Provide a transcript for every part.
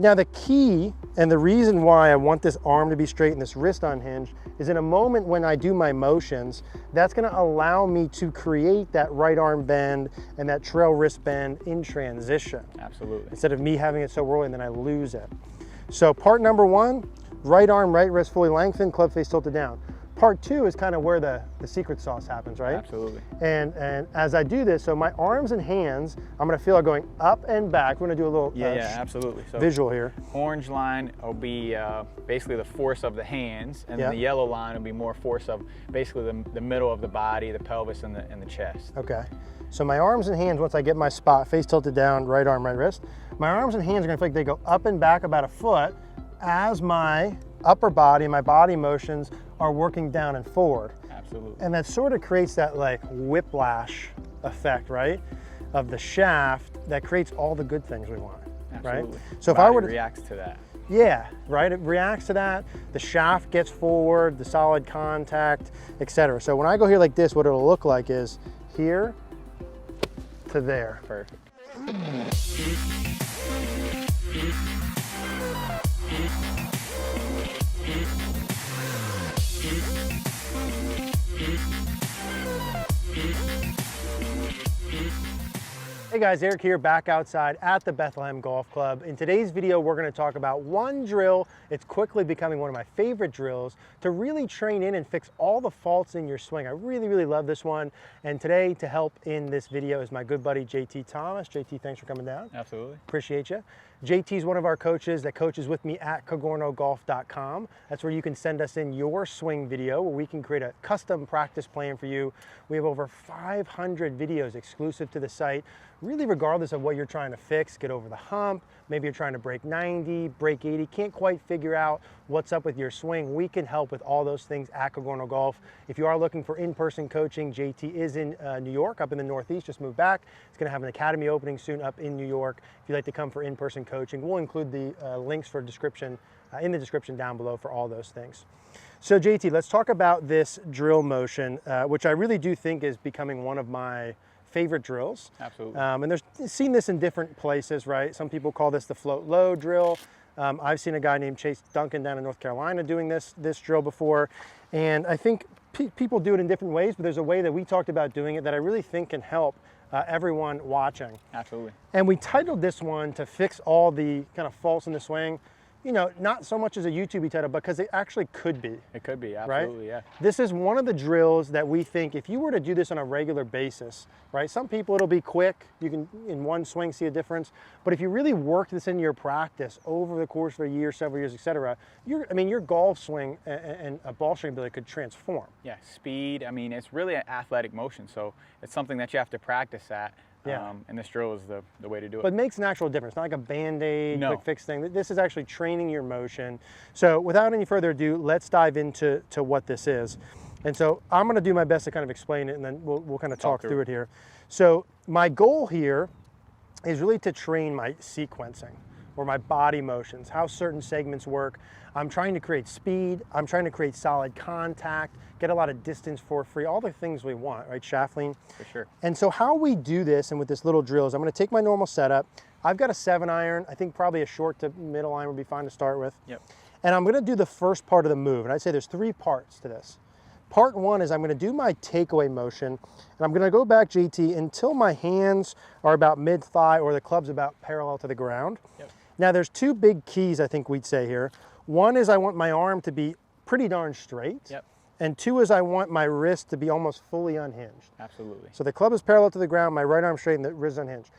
Now the key and the reason why I want this arm to be straight and this wrist unhinged is in a moment when I do my motions, that's gonna allow me to create that right arm bend and that trail wrist bend in transition. Absolutely. Instead of me having it so early and then I lose it. So part number one, right arm, right wrist fully lengthened, club face tilted down. Part two is kind of where the secret sauce happens, right? Absolutely. And as I do this, so my arms and hands, I'm gonna feel it going up and back. We're gonna do a little absolutely. So visual here. Orange line will be basically the force of the hands, and then the yellow line will be more force of basically the middle of the body, the pelvis, and the chest. Okay. So my arms and hands, once I get my spot, face tilted down, right arm, right wrist, my arms and hands are gonna feel like they go up and back about a foot as my upper body, my body motions are working down and forward. Absolutely. And that sort of creates that like whiplash effect, right? Of the shaft that creates all the good things we want, Absolutely. right? So body if I were to, reacts to that. Yeah, right, it reacts to that. The shaft gets forward, the solid contact, etc. So when I go here like this, what it'll look like is here to there. Perfect. Hey guys, Eric here, back outside at the Bethlehem Golf Club. In today's video, we're going to talk about one drill. It's quickly becoming one of my favorite drills to really train in and fix all the faults in your swing. I really love this one. And today, to help in this video is my good buddy, JT Thomas. JT, thanks for coming down. Absolutely. Appreciate you. JT is one of our coaches that coaches with me at CogornoGolf.com. That's where you can send us in your swing video where we can create a custom practice plan for you. We have over 500 videos exclusive to the site, really regardless of what you're trying to fix, get over the hump, maybe you're trying to break 90, break 80, can't quite figure out what's up with your swing. We can help with all those things at Cogorno Golf. If you are looking for in-person coaching, JT is in New York, up in the Northeast, just moved back. He's gonna have an academy opening soon up in New York. If you'd like to come for in-person coaching, we'll include the links for description in the description down below for all those things. So JT, let's talk about this drill motion, which I really do think is becoming one of my favorite drills. Absolutely. And there's seen this in different places, right? Some people call this the float low drill. I've seen a guy named Chase Duncan down in North Carolina doing this drill before. And I think people do it in different ways, but there's a way that we talked about doing it that I really think can help everyone watching. Absolutely. And we titled this one to fix all the kind of faults in the swing. You know, not so much as a YouTube title, because it actually could be. It could be, absolutely, right? yeah. This is one of the drills that we think if you were to do this on a regular basis, right? Some people it'll be quick, you can in one swing see a difference, but if you really work this into your practice over the course of a year, several years, etc., your golf swing and a ball striking ability could transform. Yeah, speed, I mean, it's really an athletic motion, so it's something that you have to practice at. Yeah. And this drill is the way to do it. But it makes an actual difference, not like a Band-Aid, No. quick fix thing. This is actually training your motion. So without any further ado, let's dive into what this is. And so I'm gonna do my best to kind of explain it, and then we'll kind of talk through it here. So my goal here is really to train my sequencing or my body motions, how certain segments work. I'm trying to create speed, I'm trying to create solid contact, get a lot of distance for free, all the things we want, right, shaft lean? For sure. And so how we do this, and with this little drill, is I'm gonna take my normal setup. I've got a 7-iron, I think probably a short to middle iron would be fine to start with. Yep. And I'm gonna do the first part of the move, and I'd say there's 3 parts to this. Part 1 is I'm gonna do my takeaway motion, and I'm gonna go back, JT, until my hands are about mid-thigh or the club's about parallel to the ground. Yep. Now there's 2 big keys I think we'd say here. One is I want my arm to be pretty darn straight. Yep. And 2 is I want my wrist to be almost fully unhinged. Absolutely. So the club is parallel to the ground, my right arm straight, and the wrist unhinged.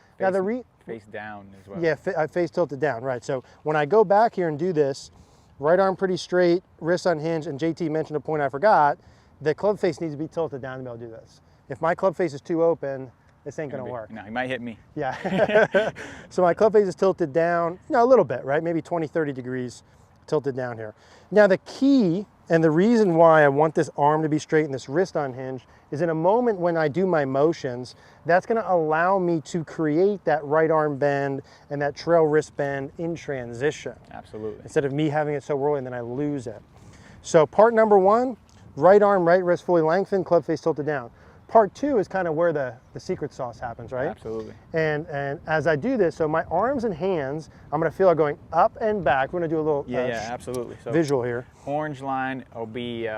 Face down as well. Yeah, I face tilted down, right. So when I go back here and do this, right arm pretty straight, wrist unhinged, and JT mentioned a point I forgot, the club face needs to be tilted down to be able to do this. If my club face is too open, this ain't gonna work. No, he might hit me. Yeah. So my club face is tilted down, a little bit, right? Maybe 20, 30 degrees tilted down here. Now the key and the reason why I want this arm to be straight and this wrist unhinged is in a moment when I do my motions, that's gonna allow me to create that right arm bend and that trail wrist bend in transition. Absolutely. Instead of me having it so early and then I lose it. So part number 1, right arm, right wrist fully lengthened, club face tilted down. part two is kind of where the secret sauce happens, right? Absolutely. And as I do this, so my arms and hands, I'm going to feel it going up and back. We're going to do a little absolutely. So visual here. Orange line will be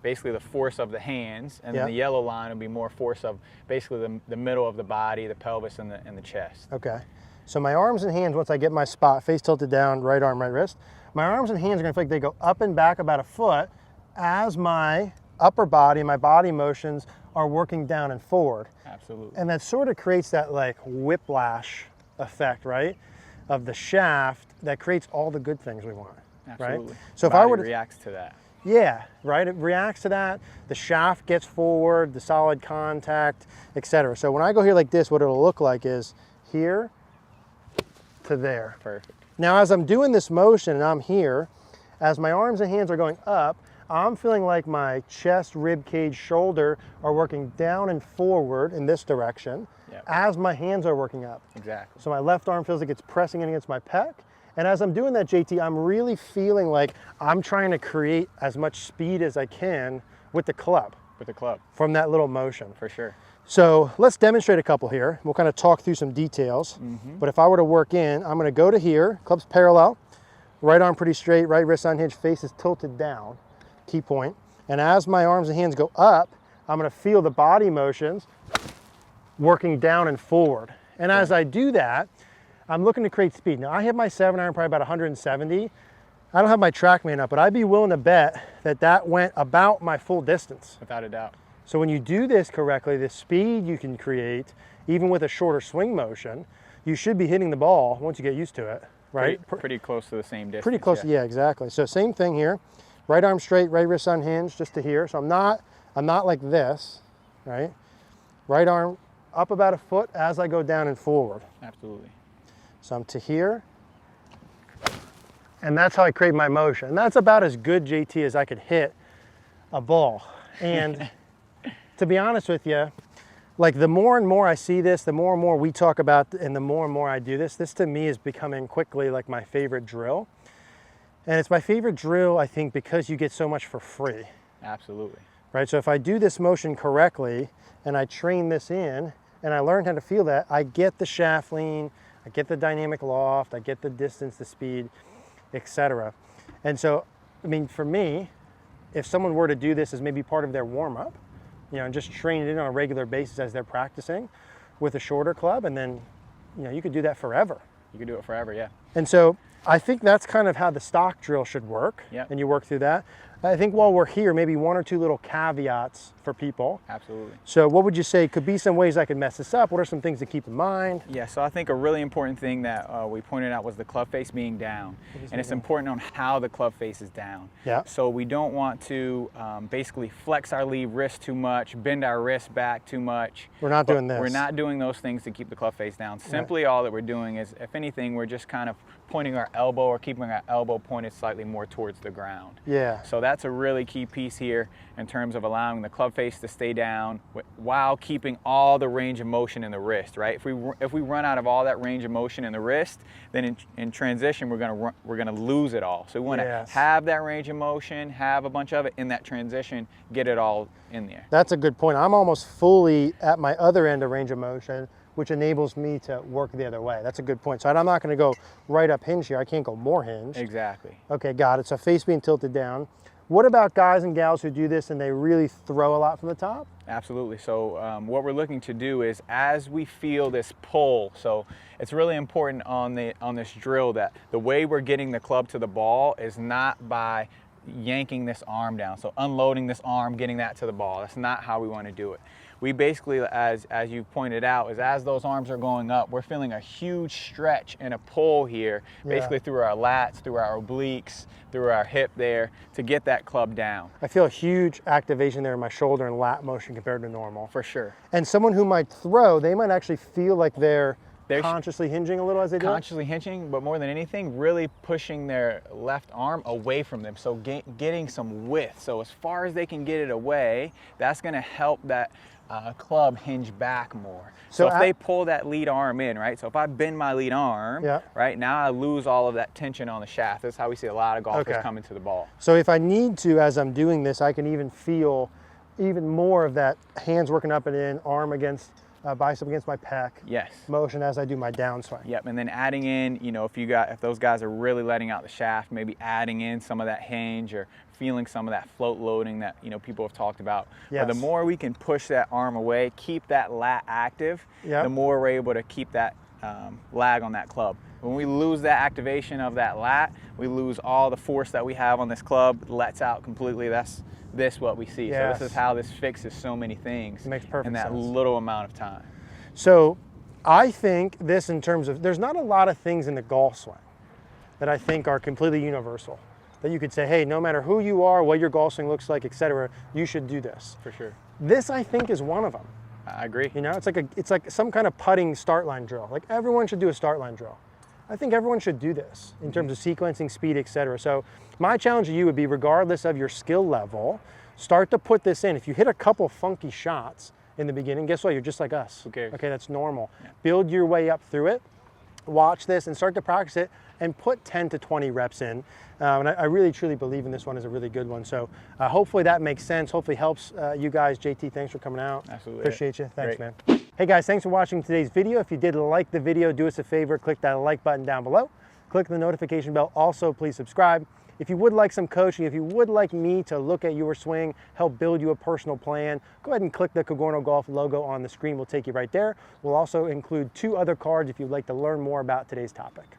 basically the force of the hands, and then the yellow line will be more force of basically the middle of the body, the pelvis, and the chest. Okay. So my arms and hands, once I get my spot, face tilted down, right arm, right wrist, my arms and hands are going to feel like they go up and back about a foot as my upper body, my body motions are working down and forward. Absolutely. And that sort of creates that like whiplash effect, right? Of the shaft that creates all the good things we want. Absolutely. Right? So if I were to reacts to that. Yeah, right. It reacts to that. The shaft gets forward, the solid contact, etc. So when I go here like this, what it'll look like is here to there. Perfect. Now, as I'm doing this motion and I'm here, as my arms and hands are going up, I'm feeling like my chest, rib cage, shoulder are working down and forward in this direction as my hands are working up. Exactly. So my left arm feels like it's pressing in against my pec. And as I'm doing that, JT, I'm really feeling like I'm trying to create as much speed as I can with the club. With the club. From that little motion. For sure. So let's demonstrate a couple here. We'll kind of talk through some details. But if I were to work in, I'm going to go to here, club's parallel, right arm pretty straight, right wrist unhinged, face is tilted down, key point. And as my arms and hands go up, I'm going to feel the body motions working down and forward. And as I do that, I'm looking to create speed. Now I have my 7-iron probably about 170. I don't have my TrackMan up, but I'd be willing to bet that that went about my full distance. Without a doubt. So when you do this correctly, the speed you can create, even with a shorter swing motion, you should be hitting the ball once you get used to it, right? Pretty close to the same distance. Pretty close, yeah, exactly. So same thing here. Right arm straight, right wrist unhinged, just to here. So I'm not like this, right? Right arm up about a foot as I go down and forward. Absolutely. So I'm to here, and that's how I create my motion. And that's about as good, JT, as I could hit a ball. And to be honest with you, like the more and more I see this, the more and more we talk about, and the more and more I do this to me is becoming quickly like my favorite drill. And it's my favorite drill, I think, because you get so much for free. Absolutely. Right, so if I do this motion correctly, and I train this in, and I learn how to feel that, I get the shaft lean, I get the dynamic loft, I get the distance, the speed, etc. And so, I mean, for me, if someone were to do this as maybe part of their warm-up, you know, and just train it in on a regular basis as they're practicing with a shorter club, and then, you know, you could do that forever. You could do it forever, yeah. And so I think that's kind of how the stock drill should work. Yep. And you work through that. I think while we're here, maybe one or two little caveats for people. Absolutely. So what would you say could be some ways I could mess this up? What are some things to keep in mind? Yeah, so I think a really important thing that we pointed out was the club face being down. And it's important on how the club face is down. Yeah. So we don't want to basically flex our lead wrist too much, bend our wrist back too much. We're not doing this. We're not doing those things to keep the club face down. Simply all that we're doing is, if anything, we're just kind of pointing our elbow or keeping our elbow pointed slightly more towards the ground. Yeah. So that's a really key piece here in terms of allowing the club face to stay down while keeping all the range of motion in the wrist, right? If we run out of all that range of motion in the wrist, then in transition we're gonna lose it all. So we want to have that range of motion, have a bunch of it in that transition, get it all in there. That's a good point. I'm almost fully at my other end of range of motion, which enables me to work the other way. That's a good point. So I'm not gonna go right up hinge here. I can't go more hinge. Exactly. Okay, got it. So face being tilted down. What about guys and gals who do this and they really throw a lot from the top? Absolutely. So what we're looking to do is, as we feel this pull, so it's really important on this drill that the way we're getting the club to the ball is not by yanking this arm down. So unloading this arm, getting that to the ball. That's not how we want to do it. We basically, as you pointed out, is as those arms are going up, we're feeling a huge stretch and a pull here, basically through our lats, through our obliques, through our hip there, to get that club down. I feel a huge activation there in my shoulder and lat motion compared to normal. For sure. And someone who might throw, they might actually feel like they're consciously hinging a little as they do it? Consciously hinging, but more than anything, really pushing their left arm away from them. So getting some width. So as far as they can get it away, that's going to help that club hinge back more. So if they pull that lead arm in, right? So if I bend my lead arm, right, now I lose all of that tension on the shaft. That's how we see a lot of golfers coming to the ball. So if I need to, as I'm doing this, I can even feel even more of that hands working up and in, arm against, bicep against my pec. Yes. Motion as I do my downswing. Yep, and then adding in, you know, if those guys are really letting out the shaft, maybe adding in some of that hinge or feeling some of that float loading that, you know, people have talked about. Yes. But the more we can push that arm away, keep that lat active, the more we're able to keep that lag on that club. When we lose that activation of that lat, we lose all the force that we have on this club. It lets out completely. That's what we see. Yes. So this is how this fixes so many things. It makes perfect in that sense. little amount of time. So I think this, in terms of, there's not a lot of things in the golf swing that I think are completely universal, that you could say, hey, no matter who you are, what your golf swing looks like, etc., you should do this. For sure. This, I think, is one of them. I agree. You know, it's like some kind of putting start line drill. Like, everyone should do a start line drill. I think everyone should do this in terms of sequencing, speed, etc. So my challenge to you would be, regardless of your skill level, start to put this in. If you hit a couple funky shots in the beginning, guess what? You're just like us. Who cares? Okay, that's normal. Yeah. Build your way up through it. Watch this and start to practice it and put 10 to 20 reps in. And I really, truly believe in this one as a really good one. So hopefully that makes sense. Hopefully helps you guys. JT, thanks for coming out. Absolutely. Appreciate you. Thanks, Great. man. Hey guys, thanks for watching today's video. If you did like the video, do us a favor, click that like button down below. Click the notification bell. Also, please subscribe. If you would like some coaching, if you would like me to look at your swing, help build you a personal plan, go ahead and click the Cogorno Golf logo on the screen. We'll take you right there. We'll also include 2 other cards if you'd like to learn more about today's topic.